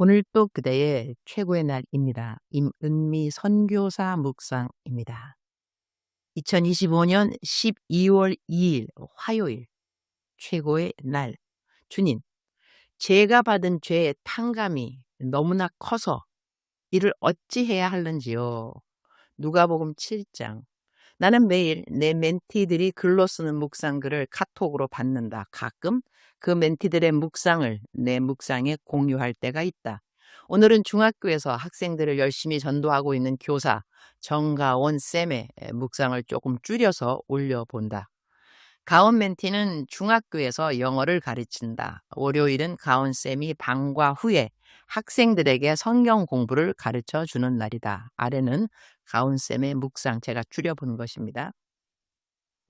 오늘 또 그대의 최고의 날입니다. 임은미 선교사 묵상입니다. 2025년 12월 2일 화요일 최고의 날. 주님, 제가 받은 죄의 탕감이 너무나 커서 이를 어찌해야 하는지요. 누가복음 7장. 나는 매일 내 멘티들이 글로 쓰는 묵상글을 카톡으로 받는다. 가끔 그 멘티들의 묵상을 내 묵상에 공유할 때가 있다. 오늘은 중학교에서 학생들을 열심히 전도하고 있는 교사 정가원 쌤의 묵상을 조금 줄여서 올려본다. 가온 멘티는 중학교에서 영어를 가르친다. 월요일은 가온 쌤이 방과 후에 학생들에게 성경 공부를 가르쳐 주는 날이다. 아래는 가온 쌤의 묵상 제가 줄여본 것입니다.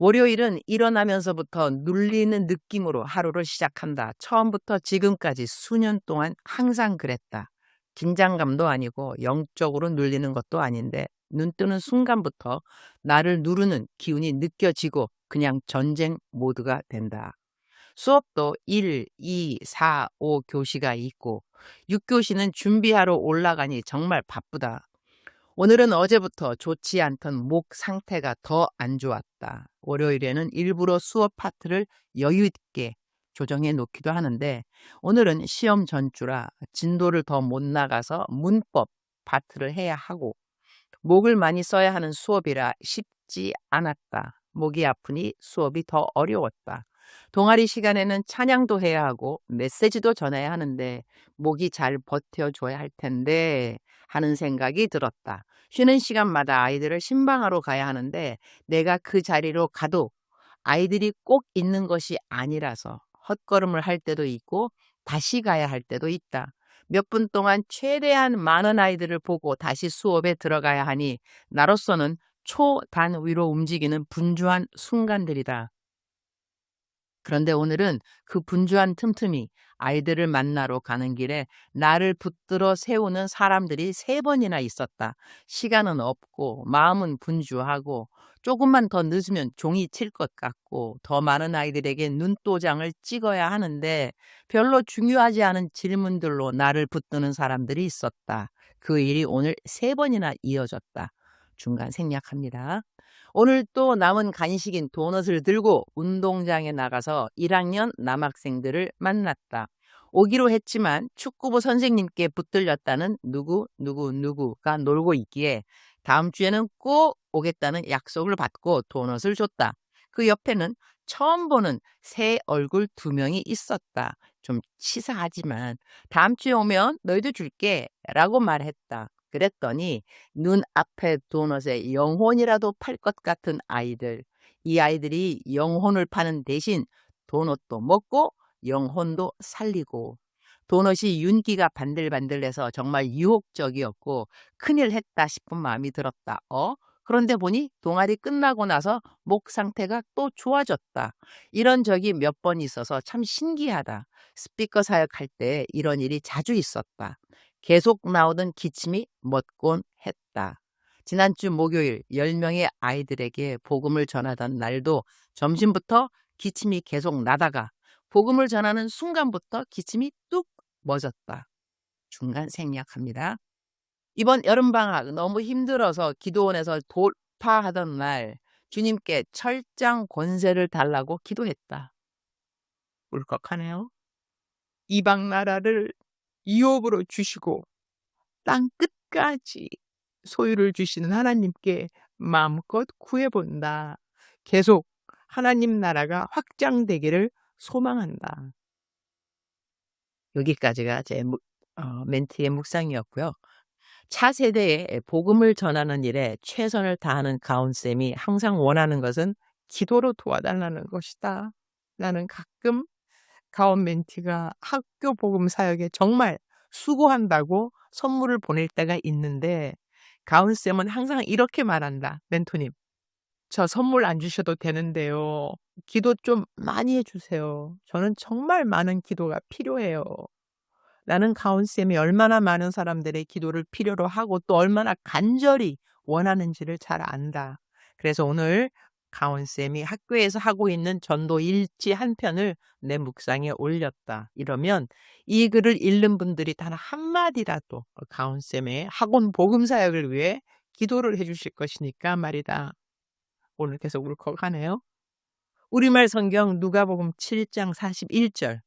월요일은 일어나면서부터 눌리는 느낌으로 하루를 시작한다. 처음부터 지금까지 수년 동안 항상 그랬다. 긴장감도 아니고 영적으로 눌리는 것도 아닌데 눈 뜨는 순간부터 나를 누르는 기운이 느껴지고 그냥 전쟁 모드가 된다. 수업도 1, 2, 4, 5 교시가 있고 6교시는 준비하러 올라가니 정말 바쁘다. 오늘은 어제부터 좋지 않던 목 상태가 더 안 좋았다. 월요일에는 일부러 수업 파트를 여유 있게 조정해 놓기도 하는데 오늘은 시험 전주라 진도를 더 못 나가서 문법 파트를 해야 하고 목을 많이 써야 하는 수업이라 쉽지 않았다. 목이 아프니 수업이 더 어려웠다. 동아리 시간에는 찬양도 해야 하고 메시지도 전해야 하는데 목이 잘 버텨줘야 할 텐데 하는 생각이 들었다. 쉬는 시간마다 아이들을 신방하러 가야 하는데 내가 그 자리로 가도 아이들이 꼭 있는 것이 아니라서 헛걸음을 할 때도 있고 다시 가야 할 때도 있다. 몇 분 동안 최대한 많은 아이들을 보고 다시 수업에 들어가야 하니 나로서는 초단위로 움직이는 분주한 순간들이다. 그런데 오늘은 그 분주한 틈틈이 아이들을 만나러 가는 길에 나를 붙들어 세우는 사람들이 3번이나 있었다. 시간은 없고 마음은 분주하고 조금만 더 늦으면 종이 칠 것 같고 더 많은 아이들에게 눈도장을 찍어야 하는데 별로 중요하지 않은 질문들로 나를 붙드는 사람들이 있었다. 그 일이 오늘 3번이나 이어졌다. 중간 생략합니다. 오늘 또 남은 간식인 도넛을 들고 운동장에 나가서 1학년 남학생들을 만났다. 오기로 했지만 축구부 선생님께 붙들렸다는 누구가 놀고 있기에 다음 주에는 꼭 오겠다는 약속을 받고 도넛을 줬다. 그 옆에는 처음 보는 새 얼굴 2명이 있었다. 좀 치사하지만 다음 주에 오면 너희도 줄게 라고 말했다. 그랬더니 눈앞에 도넛에 영혼이라도 팔 것 같은 아이들. 이 아이들이 영혼을 파는 대신 도넛도 먹고 영혼도 살리고 도넛이 윤기가 반들반들해서 정말 유혹적이었고 큰일 했다 싶은 마음이 들었다. 그런데 보니 동아리 끝나고 나서 목 상태가 또 좋아졌다. 이런 적이 몇 번 있어서 참 신기하다. 스피커 사역할 때 이런 일이 자주 있었다. 계속 나오던 기침이 멎곤 했다. 지난주 목요일 10명의 아이들에게 복음을 전하던 날도 점심부터 기침이 계속 나다가 복음을 전하는 순간부터 기침이 뚝 멎었다. 중간 생략합니다. 이번 여름방학 너무 힘들어서 기도원에서 돌파하던 날 주님께 철장 권세를 달라고 기도했다. 울컥하네요. 이방 나라를 이업으로 주시고 땅 끝까지 소유를 주시는 하나님께 마음껏 구해본다. 계속 하나님 나라가 확장되기를 소망한다. 여기까지가 제 멘트의 묵상이었고요. 차세대에 복음을 전하는 일에 최선을 다하는 가온쌤이 항상 원하는 것은 기도로 도와달라는 것이다. 나는 가끔 가온 멘티가 학교 복음 사역에 정말 수고한다고 선물을 보낼 때가 있는데 가온쌤은 항상 이렇게 말한다. 멘토님, 저 선물 안 주셔도 되는데요. 기도 좀 많이 해주세요. 저는 정말 많은 기도가 필요해요. 나는 가온쌤이 얼마나 많은 사람들의 기도를 필요로 하고 또 얼마나 간절히 원하는지를 잘 안다. 그래서 오늘 가온쌤이 학교에서 하고 있는 전도 일지 한 편을 내 묵상에 올렸다. 이러면 이 글을 읽는 분들이 단 한마디라도 가온쌤의 학원 복음 사역을 위해 기도를 해주실 것이니까 말이다. 오늘 계속 울컥하네요. 우리말 성경 누가복음 7장 41절.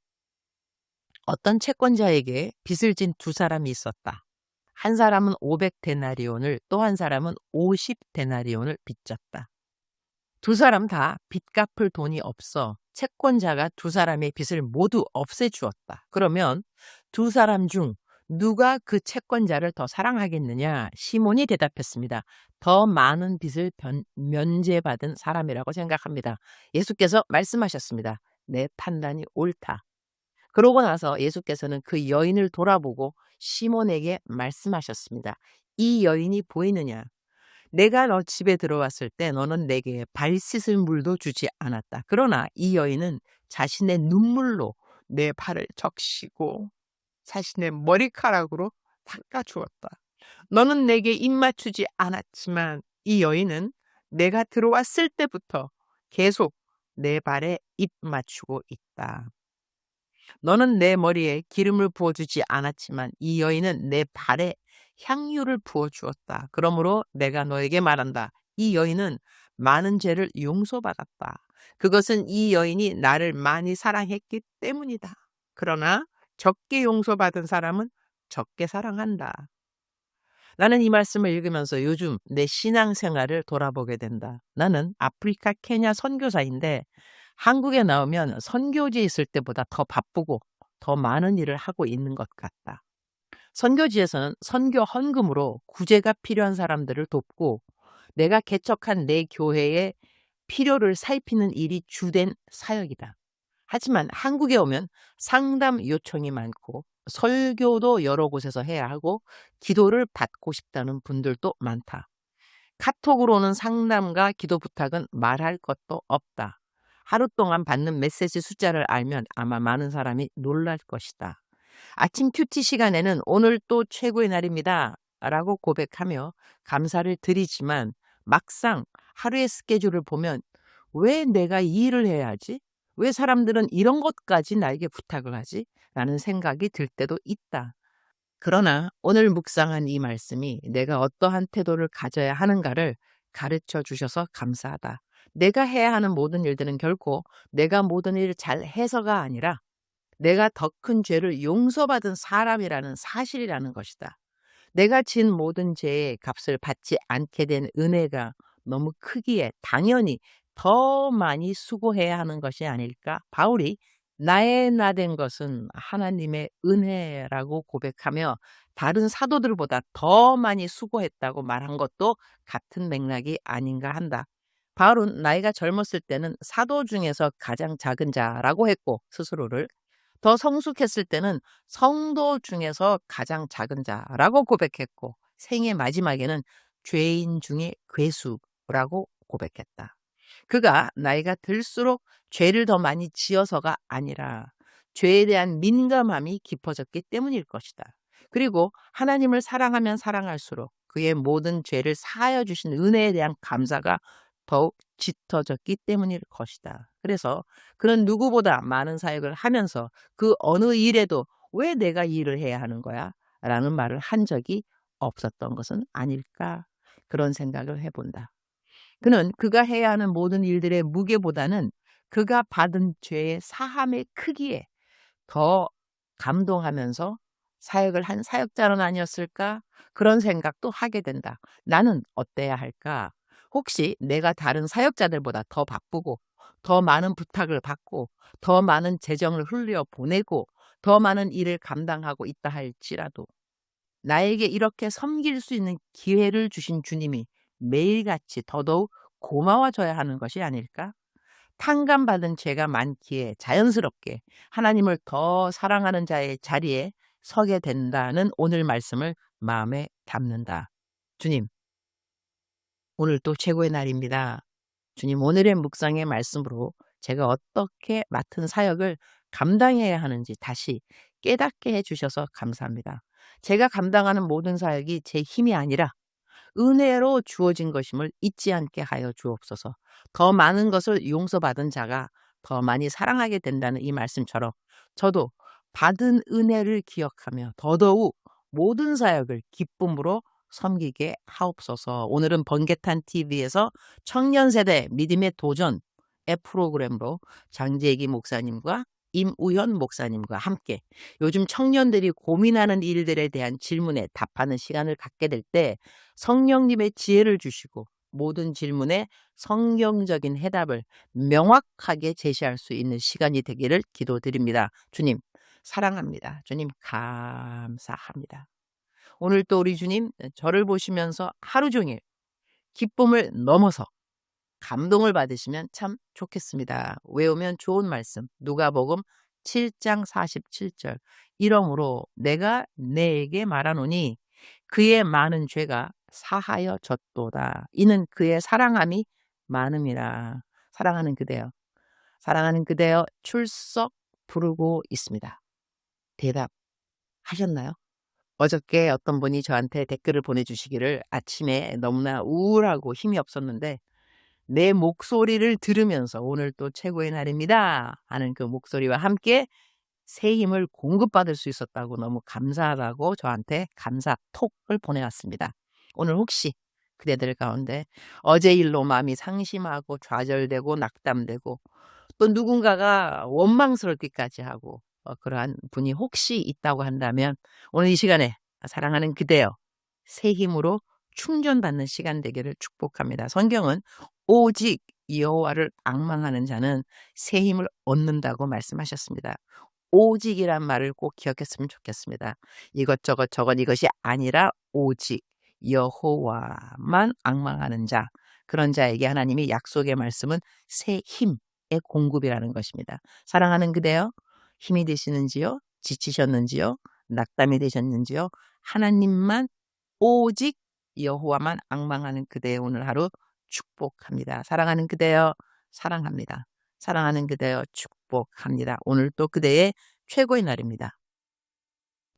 어떤 채권자에게 빚을 진 두 사람이 있었다. 한 사람은 500데나리온을 또 한 사람은 50데나리온을 빚졌다. 두 사람 다 빚 갚을 돈이 없어 채권자가 두 사람의 빚을 모두 없애주었다. 그러면 두 사람 중 누가 그 채권자를 더 사랑하겠느냐? 시몬이 대답했습니다. 더 많은 빚을 면제받은 사람이라고 생각합니다. 예수께서 말씀하셨습니다. 내 판단이 옳다. 그러고 나서 예수께서는 그 여인을 돌아보고 시몬에게 말씀하셨습니다. 이 여인이 보이느냐? 내가 너 집에 들어왔을 때 너는 내게 발 씻을 물도 주지 않았다. 그러나 이 여인은 자신의 눈물로 내 발을 적시고 자신의 머리카락으로 닦아주었다. 너는 내게 입 맞추지 않았지만 이 여인은 내가 들어왔을 때부터 계속 내 발에 입 맞추고 있다. 너는 내 머리에 기름을 부어주지 않았지만 이 여인은 내 발에 향유를 부어주었다. 그러므로 내가 너에게 말한다. 이 여인은 많은 죄를 용서받았다. 그것은 이 여인이 나를 많이 사랑했기 때문이다. 그러나 적게 용서받은 사람은 적게 사랑한다. 나는 이 말씀을 읽으면서 요즘 내 신앙생활을 돌아보게 된다. 나는 아프리카 케냐 선교사인데 한국에 나오면 선교지에 있을 때보다 더 바쁘고 더 많은 일을 하고 있는 것 같다. 선교지에서는 선교 헌금으로 구제가 필요한 사람들을 돕고 내가 개척한 내 교회의 필요를 살피는 일이 주된 사역이다. 하지만 한국에 오면 상담 요청이 많고 설교도 여러 곳에서 해야 하고 기도를 받고 싶다는 분들도 많다. 카톡으로 오는 상담과 기도 부탁은 말할 것도 없다. 하루 동안 받는 메시지 숫자를 알면 아마 많은 사람이 놀랄 것이다. 아침 큐티 시간에는 오늘 또 최고의 날입니다. 라고 고백하며 감사를 드리지만 막상 하루의 스케줄을 보면 왜 내가 이 일을 해야 하지? 왜 사람들은 이런 것까지 나에게 부탁을 하지? 라는 생각이 들 때도 있다. 그러나 오늘 묵상한 이 말씀이 내가 어떠한 태도를 가져야 하는가를 가르쳐 주셔서 감사하다. 내가 해야 하는 모든 일들은 결코 내가 모든 일을 잘 해서가 아니라 내가 더 큰 죄를 용서받은 사람이라는 사실이라는 것이다. 내가 진 모든 죄의 값을 받지 않게 된 은혜가 너무 크기에 당연히 더 많이 수고해야 하는 것이 아닐까? 바울이 나의 나 된 것은 하나님의 은혜라고 고백하며 다른 사도들보다 더 많이 수고했다고 말한 것도 같은 맥락이 아닌가 한다. 바울은 나이가 젊었을 때는 사도 중에서 가장 작은 자라고 했고 스스로를 더 성숙했을 때는 성도 중에서 가장 작은 자라고 고백했고 생애 마지막에는 죄인 중에 괴수라고 고백했다. 그가 나이가 들수록 죄를 더 많이 지어서가 아니라 죄에 대한 민감함이 깊어졌기 때문일 것이다. 그리고 하나님을 사랑하면 사랑할수록 그의 모든 죄를 사하여 주신 은혜에 대한 감사가 더욱 짙어졌기 때문일 것이다. 그래서 그는 누구보다 많은 사역을 하면서 그 어느 일에도 왜 내가 이 일을 해야 하는 거야? 라는 말을 한 적이 없었던 것은 아닐까? 그런 생각을 해본다. 그는 그가 해야 하는 모든 일들의 무게보다는 그가 받은 죄의 사함의 크기에 더 감동하면서 사역을 한 사역자는 아니었을까? 그런 생각도 하게 된다. 나는 어때야 할까? 혹시 내가 다른 사역자들보다 더 바쁘고 더 많은 부탁을 받고 더 많은 재정을 흘려 보내고 더 많은 일을 감당하고 있다 할지라도 나에게 이렇게 섬길 수 있는 기회를 주신 주님이 매일같이 더더욱 고마워져야 하는 것이 아닐까? 탕감받은 죄가 많기에 자연스럽게 하나님을 더 사랑하는 자의 자리에 서게 된다는 오늘 말씀을 마음에 담는다. 주님, 오늘 또 최고의 날입니다. 주님, 오늘의 묵상의 말씀으로 제가 어떻게 맡은 사역을 감당해야 하는지 다시 깨닫게 해주셔서 감사합니다. 제가 감당하는 모든 사역이 제 힘이 아니라 은혜로 주어진 것임을 잊지 않게 하여 주옵소서. 더 많은 것을 용서받은 자가 더 많이 사랑하게 된다는 이 말씀처럼 저도 받은 은혜를 기억하며 더더욱 모든 사역을 기쁨으로 섬기게 하옵소서. 오늘은 번개탄 TV에서 청년세대 믿음의 도전의 프로그램으로 장재기 목사님과 임우현 목사님과 함께 요즘 청년들이 고민하는 일들에 대한 질문에 답하는 시간을 갖게 될 때 성령님의 지혜를 주시고 모든 질문에 성경적인 해답을 명확하게 제시할 수 있는 시간이 되기를 기도드립니다. 주님 사랑합니다. 주님 감사합니다. 오늘 또 우리 주님 저를 보시면서 하루 종일 기쁨을 넘어서 감동을 받으시면 참 좋겠습니다. 외우면 좋은 말씀 누가복음 7장 47절 이러므로 내가 내게 말하노니 그의 많은 죄가 사하여 졌도다. 이는 그의 사랑함이 많음이라. 사랑하는 그대여 사랑하는 그대여 출석 부르고 있습니다. 대답하셨나요? 어저께 어떤 분이 저한테 댓글을 보내주시기를 아침에 너무나 우울하고 힘이 없었는데 내 목소리를 들으면서 오늘 또 최고의 날입니다 하는 그 목소리와 함께 새 힘을 공급받을 수 있었다고 너무 감사하다고 저한테 감사톡을 보내왔습니다. 오늘 혹시 그대들 가운데 어제 일로 마음이 상심하고 좌절되고 낙담되고 또 누군가가 원망스럽기까지 하고 그러한 분이 혹시 있다고 한다면 오늘 이 시간에 사랑하는 그대여 새 힘으로 충전받는 시간 되기를 축복합니다. 성경은 오직 여호와를 앙망하는 자는 새 힘을 얻는다고 말씀하셨습니다. 오직이란 말을 꼭 기억했으면 좋겠습니다. 이것저것 저것 이것이 아니라 오직 여호와만 앙망하는 자, 그런 자에게 하나님이 약속의 말씀은 새 힘의 공급이라는 것입니다. 사랑하는 그대여 힘이 되시는지요? 지치셨는지요? 낙담이 되셨는지요? 하나님만 오직 여호와만 앙망하는 그대의 오늘 하루 축복합니다. 사랑하는 그대여 사랑합니다. 사랑하는 그대여 축복합니다. 오늘 또 그대의 최고의 날입니다.